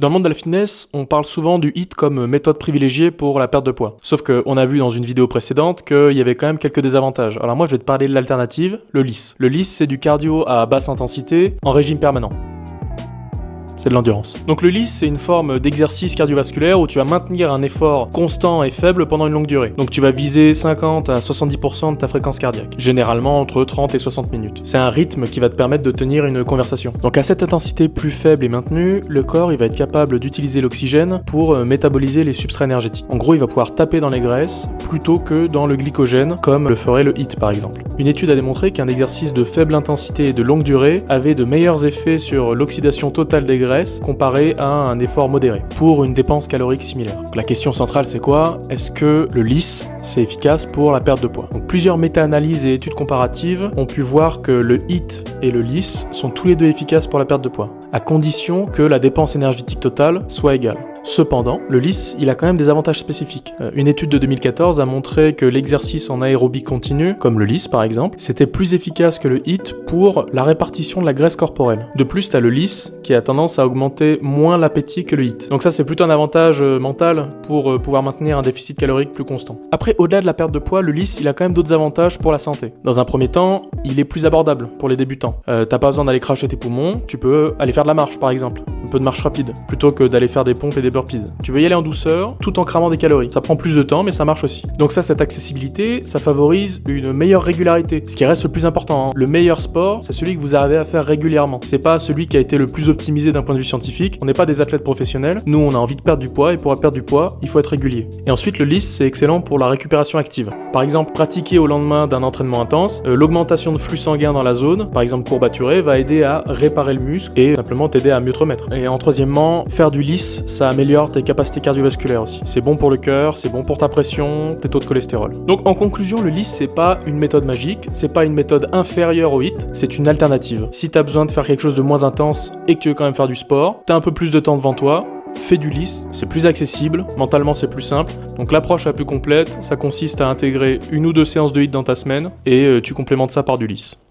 Dans le monde de la fitness, on parle souvent du HIIT comme méthode privilégiée pour la perte de poids. Sauf qu'on a vu dans une vidéo précédente qu'il y avait quand même quelques désavantages. Alors moi je vais te parler de l'alternative, le LISS. Le LISS c'est du cardio à basse intensité en régime permanent. C'est de l'endurance. Donc le LISS, c'est une forme d'exercice cardiovasculaire où tu vas maintenir un effort constant et faible pendant une longue durée. Donc tu vas viser 50 à 70% de ta fréquence cardiaque, généralement entre 30 et 60 minutes. C'est un rythme qui va te permettre de tenir une conversation. Donc à cette intensité plus faible et maintenue, le corps il va être capable d'utiliser l'oxygène pour métaboliser les substrats énergétiques. En gros, il va pouvoir taper dans les graisses plutôt que dans le glycogène, comme le ferait le HIIT par exemple. Une étude a démontré qu'un exercice de faible intensité et de longue durée avait de meilleurs effets sur l'oxydation totale des graisses comparé à un effort modéré, pour une dépense calorique similaire. Donc la question centrale c'est quoi? Est-ce que le LISS c'est efficace pour la perte de poids? Donc plusieurs méta-analyses et études comparatives ont pu voir que le HIIT et le LISS sont tous les deux efficaces pour la perte de poids, à condition que la dépense énergétique totale soit égale. Cependant, le LISS, il a quand même des avantages spécifiques. Une étude de 2014 a montré que l'exercice en aérobie continue, comme le LISS par exemple, c'était plus efficace que le HIIT pour la répartition de la graisse corporelle. De plus, tu as le LISS qui a tendance à augmenter moins l'appétit que le HIIT. Donc ça, c'est plutôt un avantage mental pour pouvoir maintenir un déficit calorique plus constant. Après, au-delà de la perte de poids, le LISS, il a quand même d'autres avantages pour la santé. Dans un premier temps, il est plus abordable pour les débutants. T'as pas besoin d'aller cracher tes poumons, tu peux aller faire de la marche par exemple, un peu de marche rapide, plutôt que d'aller faire des pompes et des burpees. Tu veux y aller en douceur, tout en cramant des calories. Ça prend plus de temps, mais ça marche aussi. Donc ça, cette accessibilité, ça favorise une meilleure régularité, ce qui reste le plus important. Le meilleur sport, c'est celui que vous arrivez à faire régulièrement. C'est pas celui qui a été le plus optimisé d'un point de vue scientifique. On n'est pas des athlètes professionnels. Nous, on a envie de perdre du poids, et pour perdre du poids, il faut être régulier. Et ensuite, le LISS, c'est excellent pour la récupération active. Par exemple, pratiquer au lendemain d'un entraînement intense, l'augmentation de flux sanguin dans la zone, par exemple courbaturée, va aider à réparer le muscle et simplement t'aider à mieux te remettre. Et en troisièmement, faire du LISS, ça améliore tes capacités cardiovasculaires aussi. C'est bon pour le cœur, c'est bon pour ta pression, tes taux de cholestérol. Donc en conclusion, le LISS, c'est pas une méthode magique, c'est pas une méthode inférieure au HIIT, c'est une alternative. Si t'as besoin de faire quelque chose de moins intense et que tu veux quand même faire du sport, t'as un peu plus de temps devant toi, fais du LISS, c'est plus accessible, mentalement c'est plus simple. Donc l'approche la plus complète, ça consiste à intégrer une ou deux séances de HIIT dans ta semaine et tu complémentes ça par du LISS.